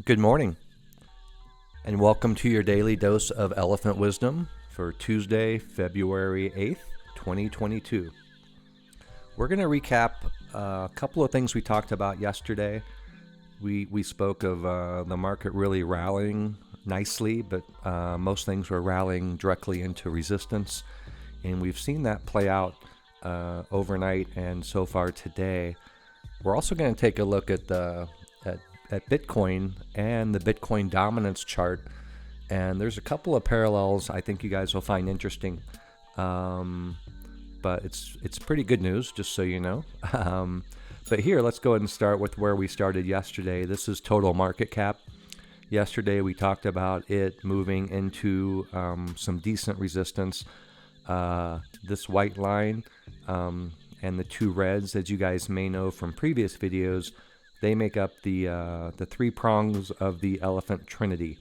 Good morning, and welcome to your daily dose of elephant wisdom for Tuesday, February 8th, 2022. We're going to recap a couple of things we talked about yesterday. We spoke of the market really rallying nicely, but most things were rallying directly into resistance, and we've seen that play out overnight and so far today. We're also going to take a look at Bitcoin and the Bitcoin dominance chart, and there's a couple of parallels I think you guys will find interesting, but it's pretty good news, just so you know. But here, let's go ahead and start with where we started yesterday. This is total market cap. Yesterday we talked about it moving into some decent resistance. This white line and the two reds, as you guys may know from previous videos, they make up the three prongs of the elephant trinity.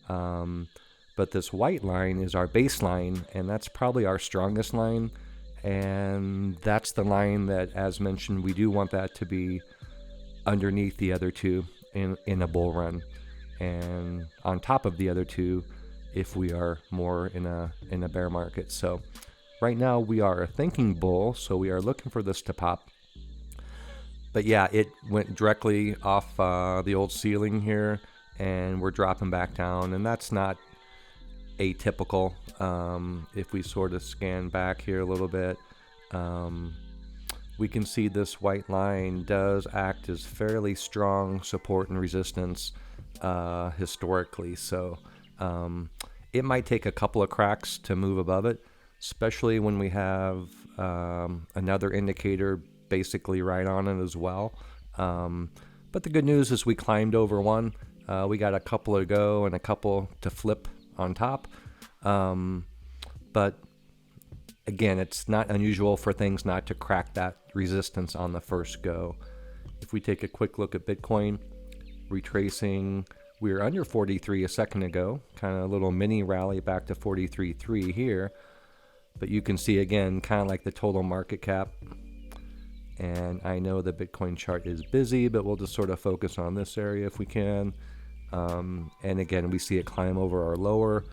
But this white line is our baseline, and that's probably our strongest line. And that's the line that, as mentioned, we do want that to be underneath the other two in a bull run, and on top of the other two if we are more in a bear market. So right now we are thinking bull, so we are looking for this to pop. But yeah, it went directly off the old ceiling here, and we're dropping back down, and that's not atypical. If we sort of scan back here a little bit, we can see this white line does act as fairly strong support and resistance historically. So it might take a couple of cracks to move above it, especially when we have another indicator basically right on it as well. But the good news is we climbed over one. We got a couple to go and a couple to flip on top. But again, it's not unusual for things not to crack that resistance on the first go. If we take a quick look at Bitcoin, retracing, we were under 43 a second ago, kind of a little mini rally back to 43.3 here. But you can see again, kind of like the total market cap. And I know the Bitcoin chart is busy, but we'll just sort of focus on this area if we can. And again, we see it climb over our lower.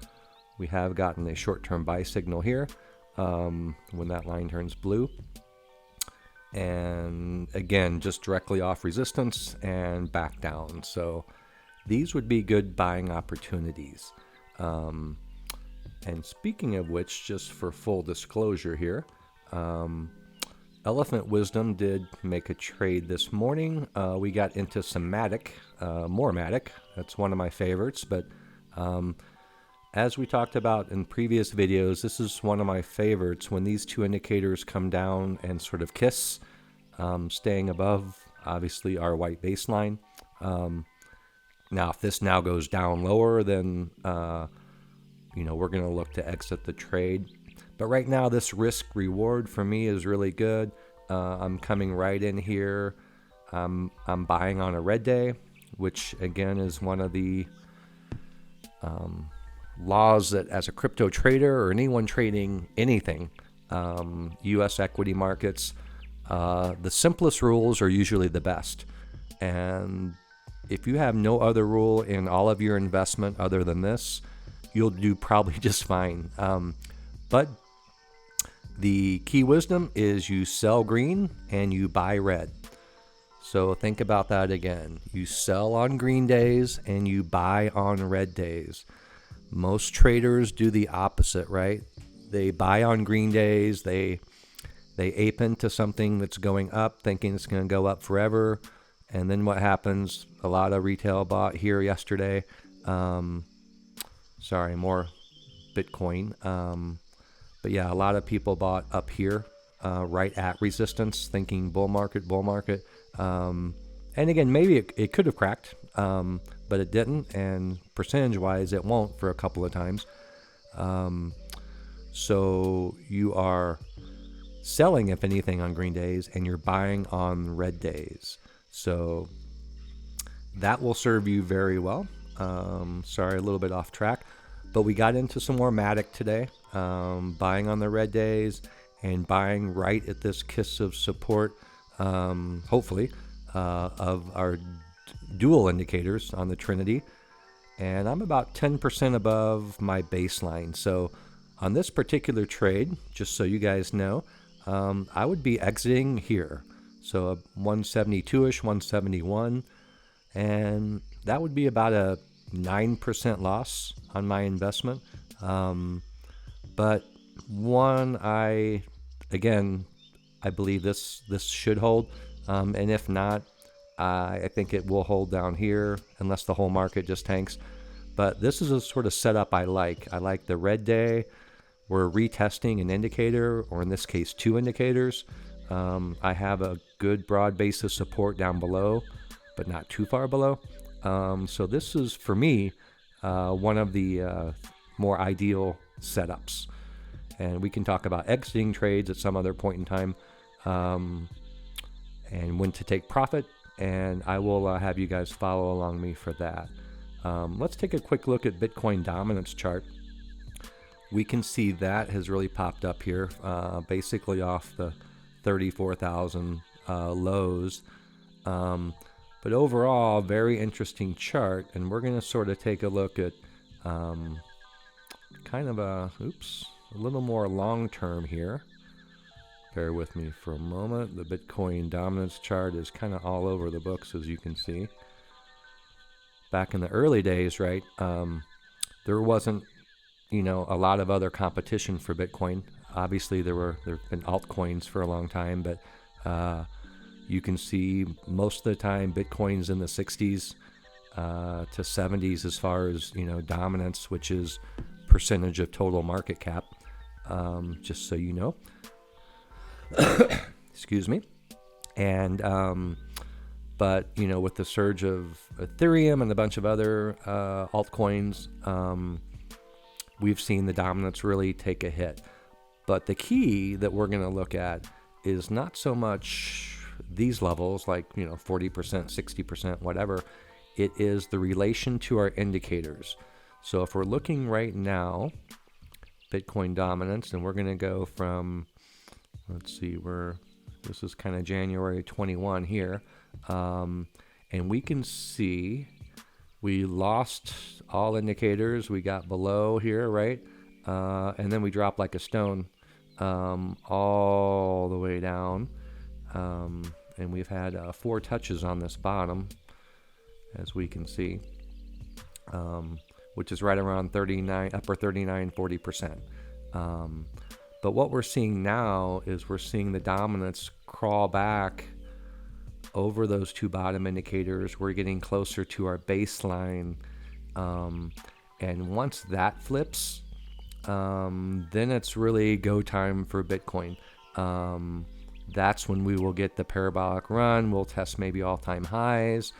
We have gotten a short-term buy signal here when that line turns blue. And again, just directly off resistance and back down. So these would be good buying opportunities. And speaking of which, just for full disclosure here, Elephant Wisdom did make a trade this morning. We got into some Matic, more Matic. That's one of my favorites. But as we talked about in previous videos, this is one of my favorites when these two indicators come down and sort of kiss, staying above, obviously, our white baseline. Now, if this now goes down lower, then we're going to look to exit the trade. But right now, this risk reward for me is really good. I'm coming right in here. I'm buying on a red day, which again is one of the laws that as a crypto trader or anyone trading anything, U.S. equity markets, the simplest rules are usually the best. And if you have no other rule in all of your investment other than this, you'll do probably just fine. But the key wisdom is you sell green and you buy red. So think about that again. You sell on green days and you buy on red days. Most traders do the opposite, right? They buy on green days. They ape into something that's going up, thinking it's going to go up forever. And then what happens? A lot of retail bought here yesterday. More Bitcoin. But yeah, a lot of people bought up here, right at resistance, thinking bull market. And again, maybe it could have cracked, but it didn't. And percentage-wise, it won't for a couple of times. So you are selling, if anything, on green days, and you're buying on red days. So that will serve you very well. Sorry, a little bit off track. But we got into some more Matic today, buying on the red days and buying right at this kiss of support, hopefully, of our dual indicators on the Trinity, and I'm about 10% above my baseline. So on this particular trade, just so you guys know, I would be exiting here. So a 172-ish, 171, and that would be about a 9% loss on my investment. But one, I believe this should hold, and if not, I think it will hold down here unless the whole market just tanks. But this is a sort of setup I like. I like the red day. We're retesting an indicator, or in this case, two indicators. I have a good broad base of support down below, but not too far below. So this is, for me, one of the more ideal setups. And we can talk about exiting trades at some other point in time, and when to take profit. And I will have you guys follow along me for that. Let's take a quick look at Bitcoin dominance chart. We can see that has really popped up here, basically off the 34,000 lows. But overall, very interesting chart. And we're going to sort of take a look at kind of a little more long-term here. Bear with me for a moment. The Bitcoin dominance chart is kind of all over the books, as you can see. Back in the early days, right, there wasn't, a lot of other competition for Bitcoin. Obviously, there've been altcoins for a long time, but you can see most of the time Bitcoin's in the 60s to 70s as far as, dominance, which is percentage of total market cap, just so you know. Excuse me. And but with the surge of Ethereum and a bunch of other altcoins, we've seen the dominance really take a hit. But the key that we're going to look at is not so much these levels, like 40%, 60%, whatever. It is the relation to our indicators. So if we're looking right now, Bitcoin dominance, and we're going to go from, let's see, this is kind of January 21 here. And we can see we lost all indicators. We got below here, right? And then we dropped like a stone all the way down. And we've had 4 touches on this bottom, as we can see, which is right around 39, upper 39, 40%. But what we're seeing now is we're seeing the dominance crawl back over those 2 bottom indicators. We're getting closer to our baseline. And once that flips, then it's really go time for Bitcoin. That's when we will get the parabolic run. We'll test maybe all-time highs.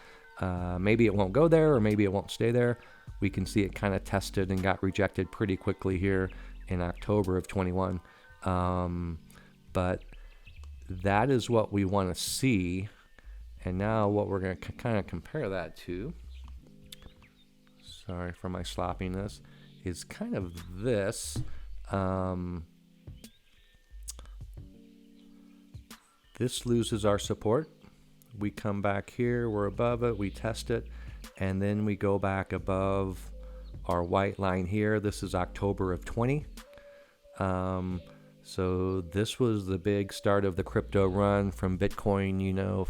Maybe it won't go there, or maybe it won't stay there. We can see it kind of tested and got rejected pretty quickly here in October of 21. But that is what we want to see. And now what we're going to kind of compare that to, sorry for my sloppiness, is kind of this. This loses our support. We come back here, we're above it, we test it, and then we go back above our white line here. This is October of 20. So this was the big start of the crypto run from Bitcoin,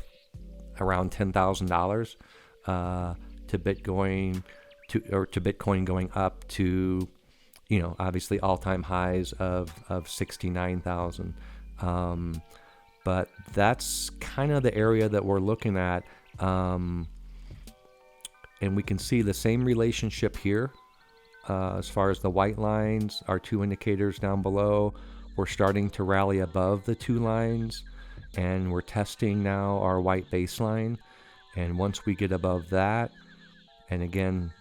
around $10,000 to Bitcoin going up to, obviously all-time highs of 69,000. But that's kind of the area that we're looking at. And we can see the same relationship here. As far as the white lines, our 2 indicators down below, we're starting to rally above the 2 lines. And we're testing now our white baseline. And once we get above that, and again,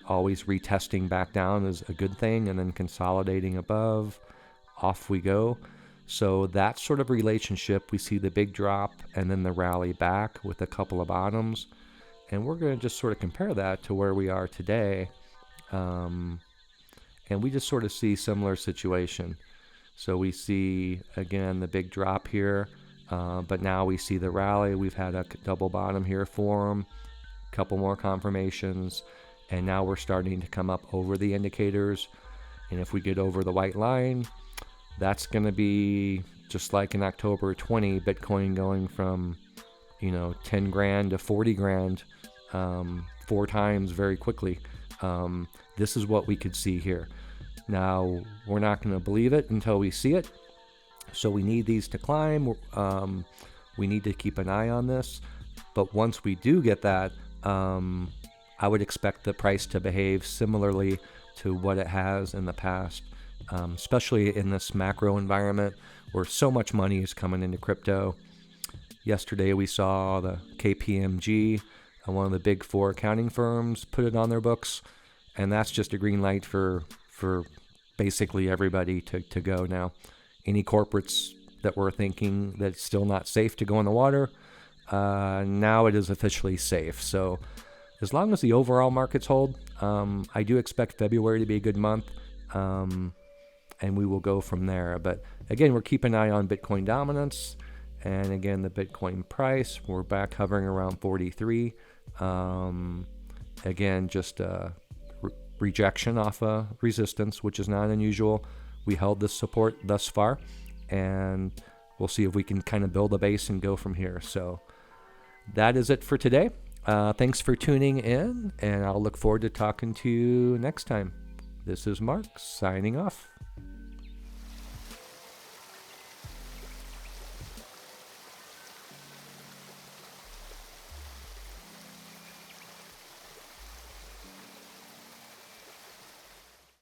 always retesting back down is a good thing, and then consolidating above, off we go. So that sort of relationship, we see the big drop and then the rally back with a couple of bottoms. And we're going to just sort of compare that to where we are today. And we just sort of see similar situation. So we see, again, the big drop here. But now we see the rally. We've had a double bottom here form, couple more confirmations, and now we're starting to come up over the indicators. And if we get over the white line, that's going to be just like in October 20, Bitcoin going from 10 grand to 40 grand 4 times very quickly. This is what we could see here. Now, we're not going to believe it until we see it. So we need these to climb. We need to keep an eye on this. But once we do get that, I would expect the price to behave similarly to what it has in the past, especially in this macro environment where so much money is coming into crypto. Yesterday we saw the KPMG, one of the big 4 accounting firms, put it on their books, and that's just a green light for basically everybody to go now. Any corporates that were thinking that it's still not safe to go in the water, now it is officially safe. So as long as the overall markets hold, I do expect February to be a good month, and we will go from there. But again, we're keeping an eye on Bitcoin dominance, and again, the Bitcoin price, we're back hovering around 43. Again, just rejection off a resistance, which is not unusual. We held this support thus far, and we'll see if we can kind of build a base and go from here. So that is it for today. Thanks for tuning in, and I'll look forward to talking to you next time. This is Mark signing off.